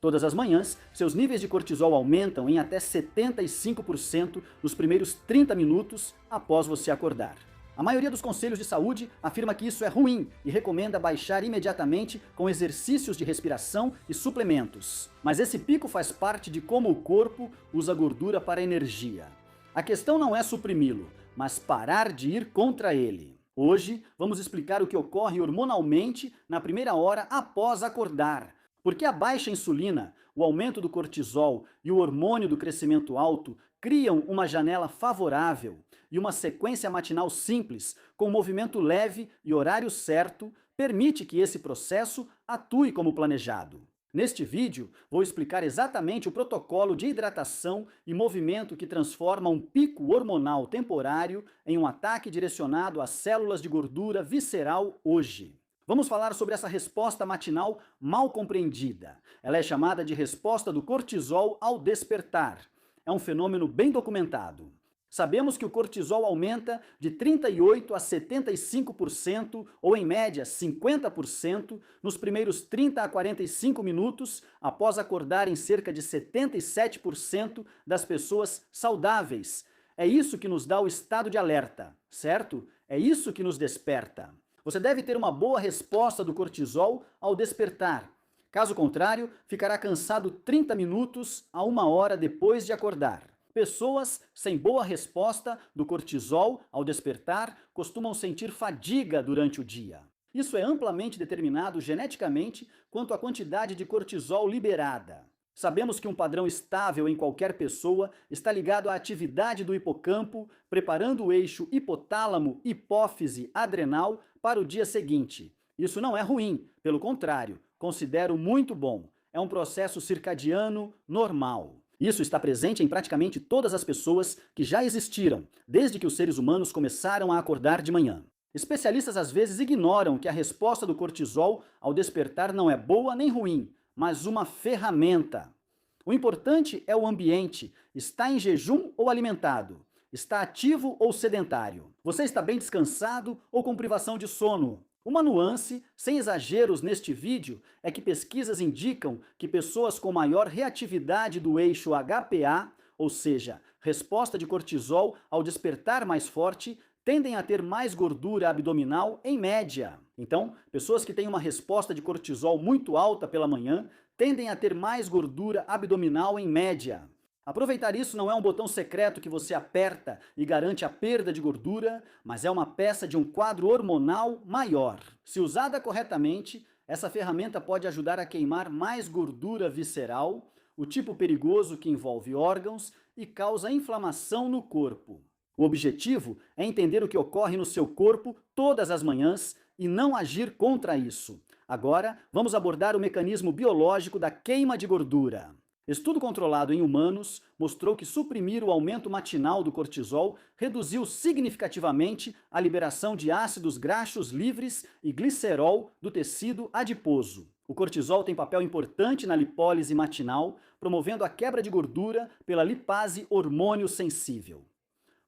Todas as manhãs, seus níveis de cortisol aumentam em até 75% nos primeiros 30 minutos após você acordar. A maioria dos conselhos de saúde afirma que isso é ruim e recomenda baixar imediatamente com exercícios de respiração e suplementos. Mas esse pico faz parte de como o corpo usa gordura para energia. A questão não é suprimi-lo, mas parar de ir contra ele. Hoje, vamos explicar o que ocorre hormonalmente na primeira hora após acordar. Porque a baixa insulina, o aumento do cortisol e o hormônio do crescimento alto criam uma janela favorável e uma sequência matinal simples, com movimento leve e horário certo, permite que esse processo atue como planejado. Neste vídeo, vou explicar exatamente o protocolo de hidratação e movimento que transforma um pico hormonal temporário em um ataque direcionado às células de gordura visceral hoje. Vamos falar sobre essa resposta matinal mal compreendida. Ela é chamada de resposta do cortisol ao despertar. É um fenômeno bem documentado. Sabemos que o cortisol aumenta de 38% a 75%, ou em média 50%, nos primeiros 30 a 45 minutos após acordar em cerca de 77% das pessoas saudáveis. É isso que nos dá o estado de alerta, certo? É isso que nos desperta. Você deve ter uma boa resposta do cortisol ao despertar. Caso contrário, ficará cansado 30 minutos a 1 hora depois de acordar. Pessoas sem boa resposta do cortisol ao despertar costumam sentir fadiga durante o dia. Isso é amplamente determinado geneticamente quanto à quantidade de cortisol liberada. Sabemos que um padrão estável em qualquer pessoa está ligado à atividade do hipocampo, preparando o eixo hipotálamo-hipófise-adrenal para o dia seguinte. Isso não é ruim, pelo contrário, considero muito bom. É um processo circadiano normal. Isso está presente em praticamente todas as pessoas que já existiram, desde que os seres humanos começaram a acordar de manhã. Especialistas às vezes ignoram que a resposta do cortisol ao despertar não é boa nem ruim, mas uma ferramenta. O importante é o ambiente. Está em jejum ou alimentado? Está ativo ou sedentário? Você está bem descansado ou com privação de sono? Uma nuance, sem exageros neste vídeo, é que pesquisas indicam que pessoas com maior reatividade do eixo HPA, ou seja, resposta de cortisol ao despertar mais forte, tendem a ter mais gordura abdominal em média. Então, pessoas que têm uma resposta de cortisol muito alta pela manhã tendem a ter mais gordura abdominal em média. Aproveitar isso não é um botão secreto que você aperta e garante a perda de gordura, mas é uma peça de um quadro hormonal maior. Se usada corretamente, essa ferramenta pode ajudar a queimar mais gordura visceral, o tipo perigoso que envolve órgãos e causa inflamação no corpo. O objetivo é entender o que ocorre no seu corpo todas as manhãs e não agir contra isso. Agora, vamos abordar o mecanismo biológico da queima de gordura. Estudo controlado em humanos mostrou que suprimir o aumento matinal do cortisol reduziu significativamente a liberação de ácidos graxos livres e glicerol do tecido adiposo. O cortisol tem papel importante na lipólise matinal, promovendo a quebra de gordura pela lipase hormônio sensível.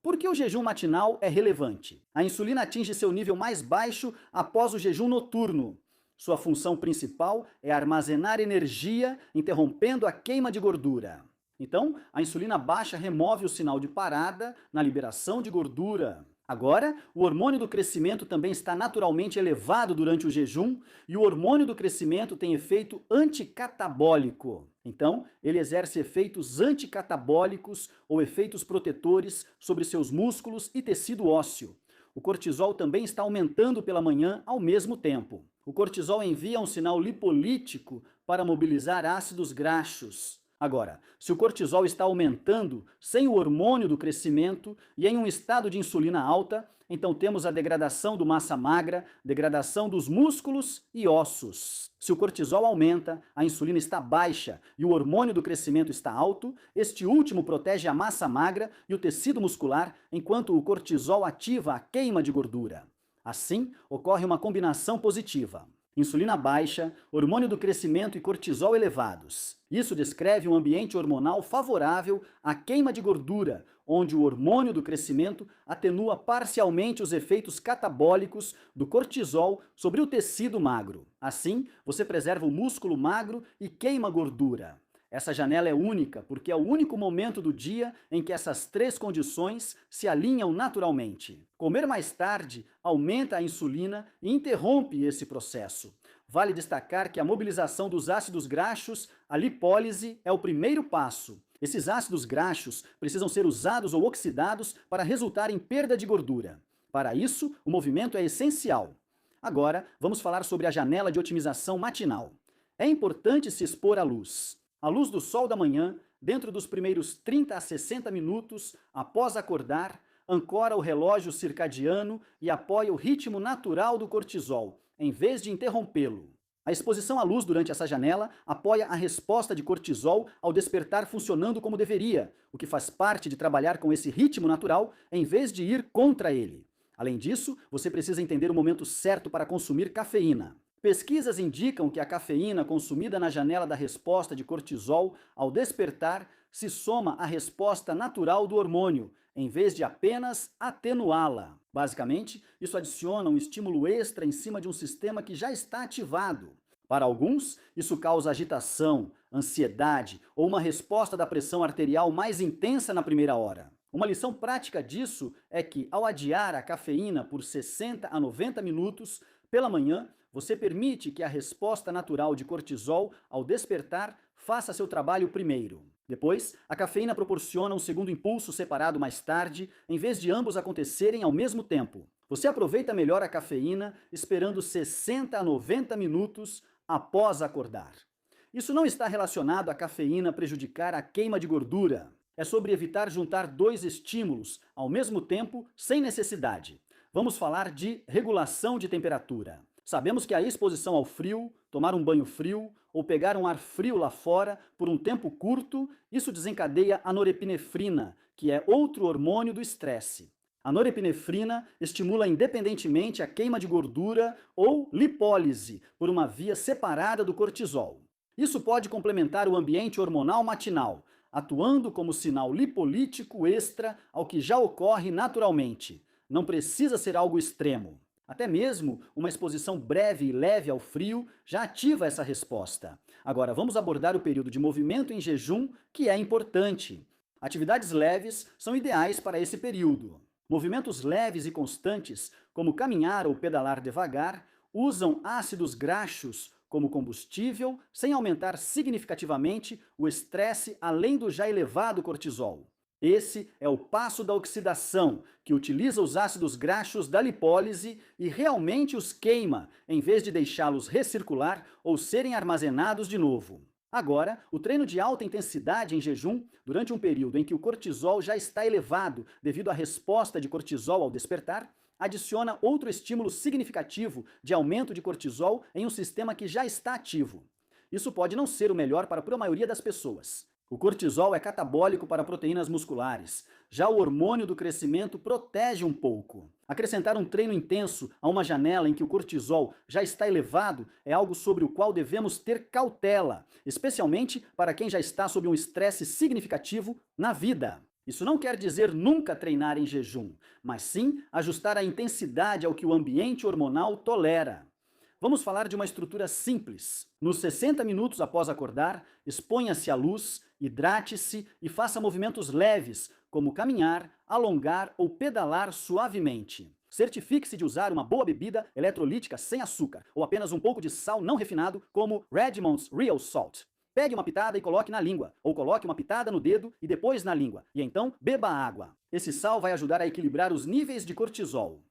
Por que o jejum matinal é relevante? A insulina atinge seu nível mais baixo após o jejum noturno. Sua função principal é armazenar energia, interrompendo a queima de gordura. Então, a insulina baixa remove o sinal de parada na liberação de gordura. Agora, o hormônio do crescimento também está naturalmente elevado durante o jejum e o hormônio do crescimento tem efeito anticatabólico. Então, ele exerce efeitos anticatabólicos ou efeitos protetores sobre seus músculos e tecido ósseo. O cortisol também está aumentando pela manhã ao mesmo tempo. O cortisol envia um sinal lipolítico para mobilizar ácidos graxos. Agora, se o cortisol está aumentando sem o hormônio do crescimento e em um estado de insulina alta, então temos a degradação do massa magra, degradação dos músculos e ossos. Se o cortisol aumenta, a insulina está baixa e o hormônio do crescimento está alto, este último protege a massa magra e o tecido muscular, enquanto o cortisol ativa a queima de gordura. Assim, ocorre uma combinação positiva. insulina baixa, hormônio do crescimento e cortisol elevados. Isso descreve um ambiente hormonal favorável à queima de gordura, onde o hormônio do crescimento atenua parcialmente os efeitos catabólicos do cortisol sobre o tecido magro. Assim, você preserva o músculo magro e queima gordura. Essa janela é única porque é o único momento do dia em que essas três condições se alinham naturalmente. Comer mais tarde aumenta a insulina e interrompe esse processo. Vale destacar que a mobilização dos ácidos graxos, a lipólise, é o primeiro passo. Esses ácidos graxos precisam ser usados ou oxidados para resultar em perda de gordura. Para isso, o movimento é essencial. Agora, vamos falar sobre a janela de otimização matinal. É importante se expor à luz. A luz do sol da manhã, dentro dos primeiros 30 a 60 minutos após acordar, ancora o relógio circadiano e apoia o ritmo natural do cortisol, em vez de interrompê-lo. A exposição à luz durante essa janela apoia a resposta de cortisol ao despertar funcionando como deveria, o que faz parte de trabalhar com esse ritmo natural em vez de ir contra ele. Além disso, você precisa entender o momento certo para consumir cafeína. Pesquisas indicam que a cafeína consumida na janela da resposta de cortisol ao despertar se soma à resposta natural do hormônio, em vez de apenas atenuá-la. Basicamente, isso adiciona um estímulo extra em cima de um sistema que já está ativado. Para alguns, isso causa agitação, ansiedade ou uma resposta da pressão arterial mais intensa na primeira hora. Uma lição prática disso é que, ao adiar a cafeína por 60 a 90 minutos pela manhã, você permite que a resposta natural de cortisol ao despertar faça seu trabalho primeiro. Depois, a cafeína proporciona um segundo impulso separado mais tarde, em vez de ambos acontecerem ao mesmo tempo. Você aproveita melhor a cafeína esperando 60 a 90 minutos após acordar. Isso não está relacionado à cafeína prejudicar a queima de gordura. É sobre evitar juntar dois estímulos ao mesmo tempo sem necessidade. Vamos falar de regulação de temperatura. Sabemos que a exposição ao frio, tomar um banho frio ou pegar um ar frio lá fora por um tempo curto, isso desencadeia a norepinefrina, que é outro hormônio do estresse. A norepinefrina estimula independentemente a queima de gordura ou lipólise por uma via separada do cortisol. Isso pode complementar o ambiente hormonal matinal, atuando como sinal lipolítico extra ao que já ocorre naturalmente. Não precisa ser algo extremo. Até mesmo uma exposição breve e leve ao frio já ativa essa resposta. Agora, vamos abordar o período de movimento em jejum, que é importante. Atividades leves são ideais para esse período. Movimentos leves e constantes, como caminhar ou pedalar devagar, usam ácidos graxos como combustível, sem aumentar significativamente o estresse além do já elevado cortisol. Esse é o passo da oxidação, que utiliza os ácidos graxos da lipólise e realmente os queima, em vez de deixá-los recircular ou serem armazenados de novo. Agora, o treino de alta intensidade em jejum, durante um período em que o cortisol já está elevado devido à resposta de cortisol ao despertar, adiciona outro estímulo significativo de aumento de cortisol em um sistema que já está ativo. Isso pode não ser o melhor para a maioria das pessoas. O cortisol é catabólico para proteínas musculares. Já o hormônio do crescimento protege um pouco. Acrescentar um treino intenso a uma janela em que o cortisol já está elevado é algo sobre o qual devemos ter cautela, especialmente para quem já está sob um estresse significativo na vida. Isso não quer dizer nunca treinar em jejum, mas sim ajustar a intensidade ao que o ambiente hormonal tolera. Vamos falar de uma estrutura simples. Nos 60 minutos após acordar, exponha-se à luz, hidrate-se e faça movimentos leves, como caminhar, alongar ou pedalar suavemente. Certifique-se de usar uma boa bebida eletrolítica sem açúcar, ou apenas um pouco de sal não refinado, como Redmond's Real Salt. Pegue uma pitada e coloque na língua, ou coloque uma pitada no dedo e depois na língua, e então beba água. Esse sal vai ajudar a equilibrar os níveis de cortisol.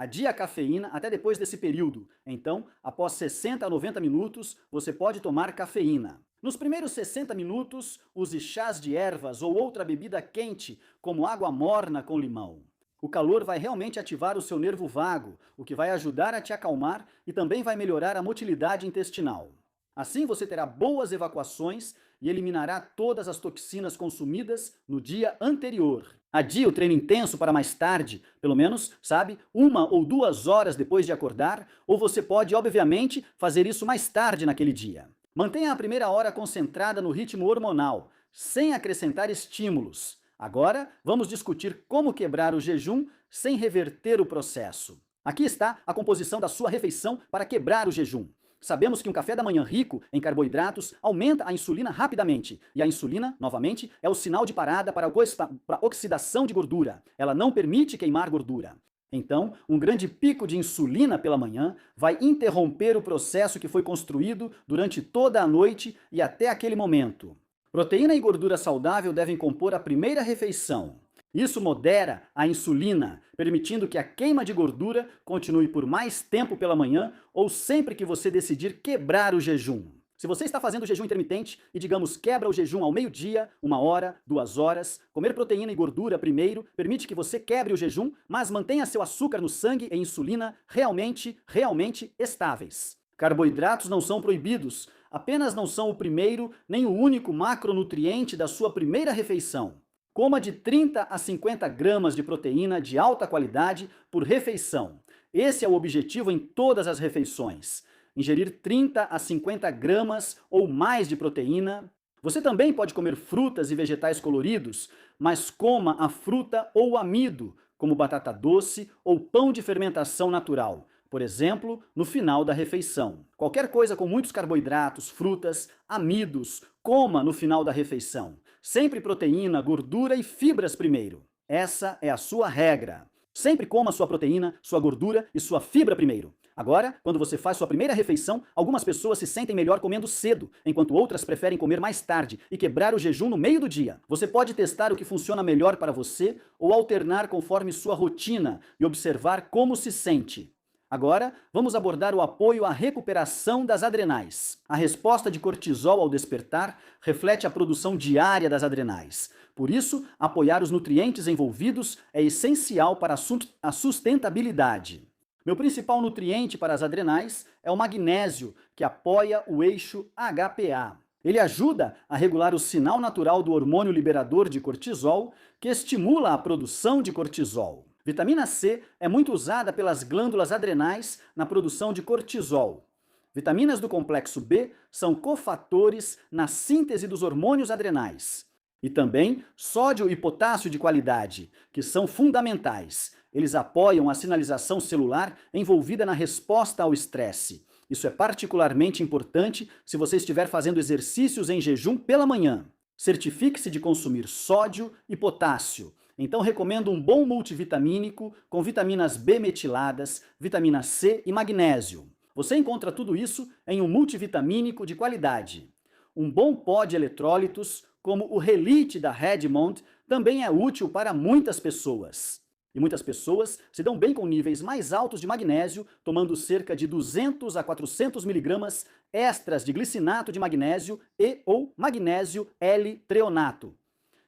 Adie a cafeína até depois desse período. Então, após 60 a 90 minutos, você pode tomar cafeína. Nos primeiros 60 minutos, use chás de ervas ou outra bebida quente, como água morna com limão. O calor vai realmente ativar o seu nervo vago, o que vai ajudar a te acalmar e também vai melhorar a motilidade intestinal. Assim você terá boas evacuações e eliminará todas as toxinas consumidas no dia anterior. Adie o treino intenso para mais tarde, pelo menos, sabe, 1 ou 2 horas depois de acordar, ou você pode, obviamente, fazer isso mais tarde naquele dia. Mantenha a primeira hora concentrada no ritmo hormonal, sem acrescentar estímulos. Agora, vamos discutir como quebrar o jejum sem reverter o processo. Aqui está a composição da sua refeição para quebrar o jejum. Sabemos que um café da manhã rico em carboidratos aumenta a insulina rapidamente. E a insulina, novamente, é o sinal de parada para a oxidação de gordura. Ela não permite queimar gordura. Então, um grande pico de insulina pela manhã vai interromper o processo que foi construído durante toda a noite e até aquele momento. Proteína e gordura saudável devem compor a primeira refeição. Isso modera a insulina, permitindo que a queima de gordura continue por mais tempo pela manhã ou sempre que você decidir quebrar o jejum. Se você está fazendo jejum intermitente e, digamos, quebra o jejum ao meio-dia, 1 hora, 2 horas, comer proteína e gordura primeiro permite que você quebre o jejum, mas mantenha seu açúcar no sangue e insulina realmente estáveis. Carboidratos não são proibidos, apenas não são o primeiro nem o único macronutriente da sua primeira refeição. Coma de 30 a 50 gramas de proteína de alta qualidade por refeição. Esse é o objetivo em todas as refeições. Ingerir 30 a 50 gramas ou mais de proteína. Você também pode comer frutas e vegetais coloridos, mas coma a fruta ou o amido, como batata doce ou pão de fermentação natural, por exemplo, no final da refeição. Qualquer coisa com muitos carboidratos, frutas, amidos, coma no final da refeição. Sempre proteína, gordura e fibras primeiro. Essa é a sua regra. Sempre coma sua proteína, sua gordura e sua fibra primeiro. Agora, quando você faz sua primeira refeição, algumas pessoas se sentem melhor comendo cedo, enquanto outras preferem comer mais tarde e quebrar o jejum no meio do dia. Você pode testar o que funciona melhor para você ou alternar conforme sua rotina e observar como se sente. Agora, vamos abordar o apoio à recuperação das adrenais. A resposta de cortisol ao despertar reflete a produção diária das adrenais. Por isso, apoiar os nutrientes envolvidos é essencial para a sustentabilidade. Meu principal nutriente para as adrenais é o magnésio, que apoia o eixo HPA. Ele ajuda a regular o sinal natural do hormônio liberador de cortisol, que estimula a produção de cortisol. Vitamina C é muito usada pelas glândulas adrenais na produção de cortisol. Vitaminas do complexo B são cofatores na síntese dos hormônios adrenais. E também sódio e potássio de qualidade, que são fundamentais. Eles apoiam a sinalização celular envolvida na resposta ao estresse. Isso é particularmente importante se você estiver fazendo exercícios em jejum pela manhã. Certifique-se de consumir sódio e potássio. Então recomendo um bom multivitamínico com vitaminas B metiladas, vitamina C e magnésio. Você encontra tudo isso em um multivitamínico de qualidade. Um bom pó de eletrólitos, como o Relite da Redmond, também é útil para muitas pessoas. E muitas pessoas se dão bem com níveis mais altos de magnésio, tomando cerca de 200 a 400 miligramas extras de glicinato de magnésio e ou magnésio L-treonato.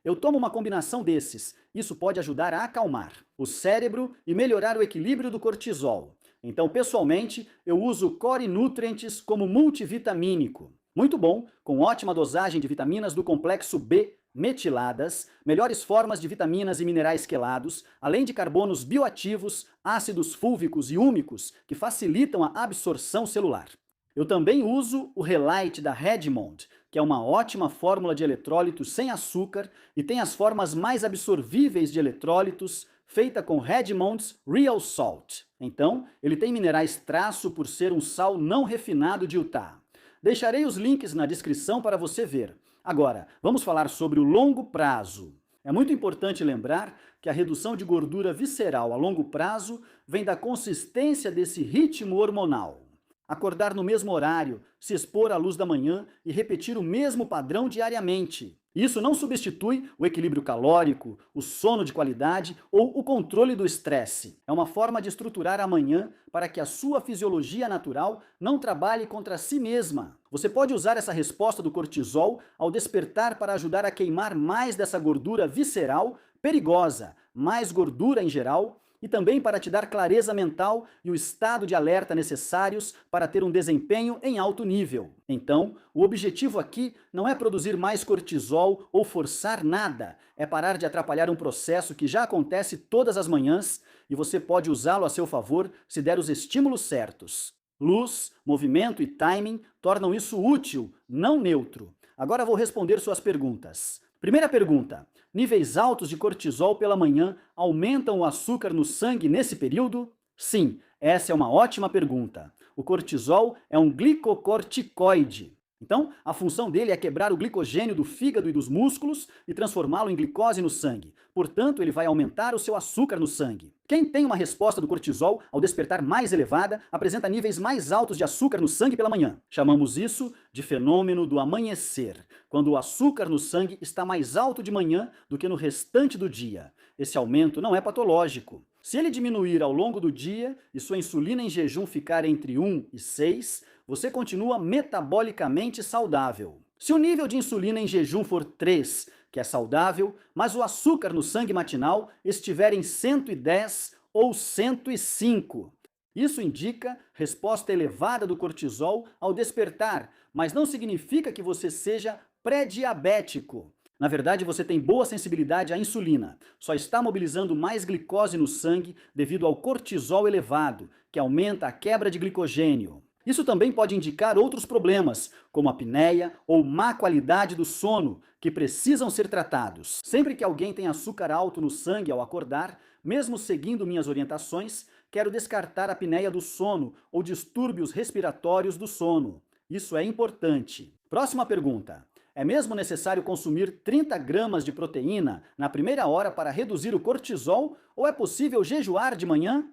Eu tomo uma combinação desses. Isso pode ajudar a acalmar o cérebro e melhorar o equilíbrio do cortisol. Então, pessoalmente, eu uso Core Nutrients como multivitamínico. Muito bom, com ótima dosagem de vitaminas do complexo B metiladas, melhores formas de vitaminas e minerais quelados, além de carbonos bioativos, ácidos fúlvicos e úmicos que facilitam a absorção celular. Eu também uso o Relite da Redmond, que é uma ótima fórmula de eletrólitos sem açúcar e tem as formas mais absorvíveis de eletrólitos, feita com Redmond's Real Salt. Então, ele tem minerais traço por ser um sal não refinado de Utah. Deixarei os links na descrição para você ver. Agora, vamos falar sobre o longo prazo. É muito importante lembrar que a redução de gordura visceral a longo prazo vem da consistência desse ritmo hormonal. Acordar no mesmo horário, se expor à luz da manhã e repetir o mesmo padrão diariamente. Isso não substitui o equilíbrio calórico, o sono de qualidade ou o controle do estresse. É uma forma de estruturar a manhã para que a sua fisiologia natural não trabalhe contra si mesma. Você pode usar essa resposta do cortisol ao despertar para ajudar a queimar mais dessa gordura visceral perigosa, mais gordura em geral, e também para te dar clareza mental e o estado de alerta necessários para ter um desempenho em alto nível. Então, o objetivo aqui não é produzir mais cortisol ou forçar nada, é parar de atrapalhar um processo que já acontece todas as manhãs e você pode usá-lo a seu favor se der os estímulos certos. Luz, movimento e timing tornam isso útil, não neutro. Agora vou responder suas perguntas. Primeira pergunta: níveis altos de cortisol pela manhã aumentam o açúcar no sangue nesse período? Sim, essa é uma ótima pergunta. O cortisol é um glicocorticoide. Então, a função dele é quebrar o glicogênio do fígado e dos músculos e transformá-lo em glicose no sangue. Portanto, ele vai aumentar o seu açúcar no sangue. Quem tem uma resposta do cortisol ao despertar mais elevada apresenta níveis mais altos de açúcar no sangue pela manhã. Chamamos isso de fenômeno do amanhecer, quando o açúcar no sangue está mais alto de manhã do que no restante do dia. Esse aumento não é patológico. Se ele diminuir ao longo do dia e sua insulina em jejum ficar entre 1 e 6, você continua metabolicamente saudável. Se o nível de insulina em jejum for 3, que é saudável, mas o açúcar no sangue matinal estiver em 110 ou 105, isso indica resposta elevada do cortisol ao despertar, mas não significa que você seja pré-diabético. Na verdade, você tem boa sensibilidade à insulina, só está mobilizando mais glicose no sangue devido ao cortisol elevado, que aumenta a quebra de glicogênio. Isso também pode indicar outros problemas, como apneia ou má qualidade do sono, que precisam ser tratados. Sempre que alguém tem açúcar alto no sangue ao acordar, mesmo seguindo minhas orientações, quero descartar a apneia do sono ou distúrbios respiratórios do sono. Isso é importante. Próxima pergunta. É mesmo necessário consumir 30 gramas de proteína na primeira hora para reduzir o cortisol ou é possível jejuar de manhã?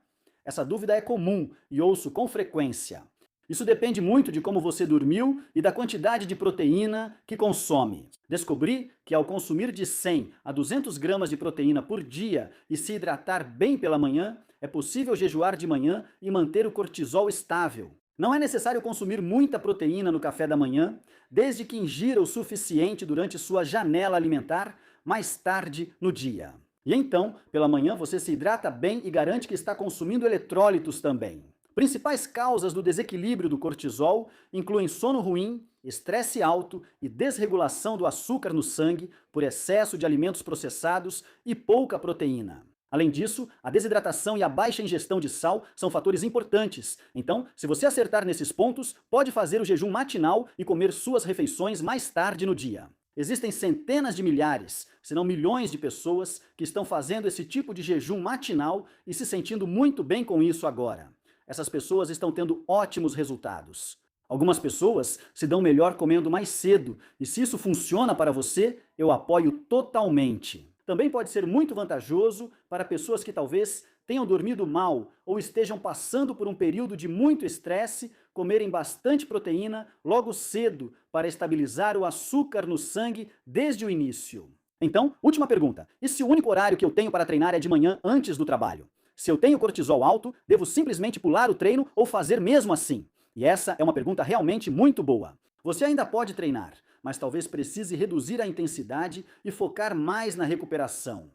Essa dúvida é comum e ouço com frequência. Isso depende muito de como você dormiu e da quantidade de proteína que consome. Descobri que ao consumir de 100 a 200 gramas de proteína por dia e se hidratar bem pela manhã, é possível jejuar de manhã e manter o cortisol estável. Não é necessário consumir muita proteína no café da manhã, desde que ingira o suficiente durante sua janela alimentar mais tarde no dia. E então, pela manhã, você se hidrata bem e garante que está consumindo eletrólitos também. Principais causas do desequilíbrio do cortisol incluem sono ruim, estresse alto e desregulação do açúcar no sangue por excesso de alimentos processados e pouca proteína. Além disso, a desidratação e a baixa ingestão de sal são fatores importantes. Então, se você acertar nesses pontos, pode fazer o jejum matinal e comer suas refeições mais tarde no dia. Existem centenas de milhares, se não milhões de pessoas que estão fazendo esse tipo de jejum matinal e se sentindo muito bem com isso agora. Essas pessoas estão tendo ótimos resultados. Algumas pessoas se dão melhor comendo mais cedo, e se isso funciona para você, eu apoio totalmente. Também pode ser muito vantajoso para pessoas que talvez tenham dormido mal ou estejam passando por um período de muito estresse, comerem bastante proteína logo cedo para estabilizar o açúcar no sangue desde o início. Então, última pergunta: e se o único horário que eu tenho para treinar é de manhã antes do trabalho? Se eu tenho cortisol alto, devo simplesmente pular o treino ou fazer mesmo assim? E essa é uma pergunta realmente muito boa. Você ainda pode treinar, mas talvez precise reduzir a intensidade e focar mais na recuperação.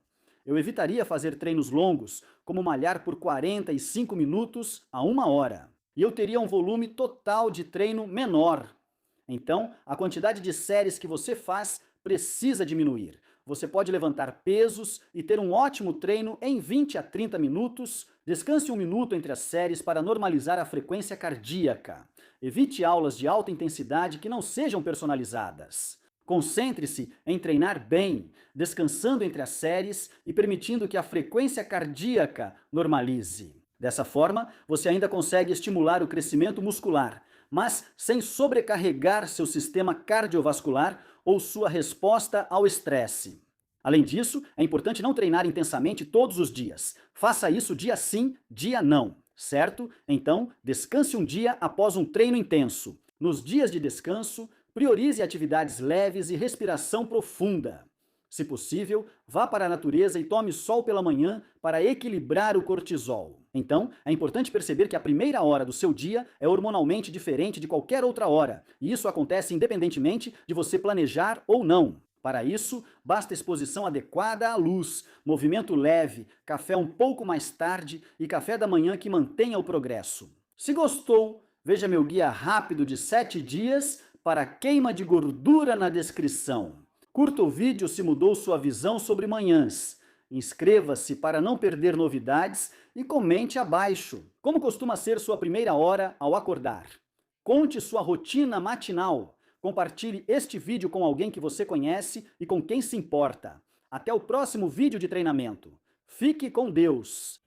Eu evitaria fazer treinos longos, como malhar por 45 minutos a 1 hora. E eu teria um volume total de treino menor. Então, a quantidade de séries que você faz precisa diminuir. Você pode levantar pesos e ter um ótimo treino em 20 a 30 minutos. Descanse 1 minuto entre as séries para normalizar a frequência cardíaca. Evite aulas de alta intensidade que não sejam personalizadas. Concentre-se em treinar bem, descansando entre as séries e permitindo que a frequência cardíaca normalize. Dessa forma, você ainda consegue estimular o crescimento muscular, mas sem sobrecarregar seu sistema cardiovascular ou sua resposta ao estresse. Além disso, é importante não treinar intensamente todos os dias. Faça isso dia sim, dia não, certo? Então, descanse um dia após um treino intenso. Nos dias de descanso, priorize atividades leves e respiração profunda. Se possível, vá para a natureza e tome sol pela manhã para equilibrar o cortisol. Então, é importante perceber que a primeira hora do seu dia é hormonalmente diferente de qualquer outra hora, e isso acontece independentemente de você planejar ou não. Para isso, basta exposição adequada à luz, movimento leve, café um pouco mais tarde e café da manhã que mantenha o progresso. Se gostou, veja meu guia rápido de 7 dias para queima de gordura na descrição. Curta o vídeo se mudou sua visão sobre manhãs. Inscreva-se para não perder novidades e comente abaixo. Como costuma ser sua primeira hora ao acordar? Conte sua rotina matinal. Compartilhe este vídeo com alguém que você conhece e com quem se importa. Até o próximo vídeo de treinamento. Fique com Deus!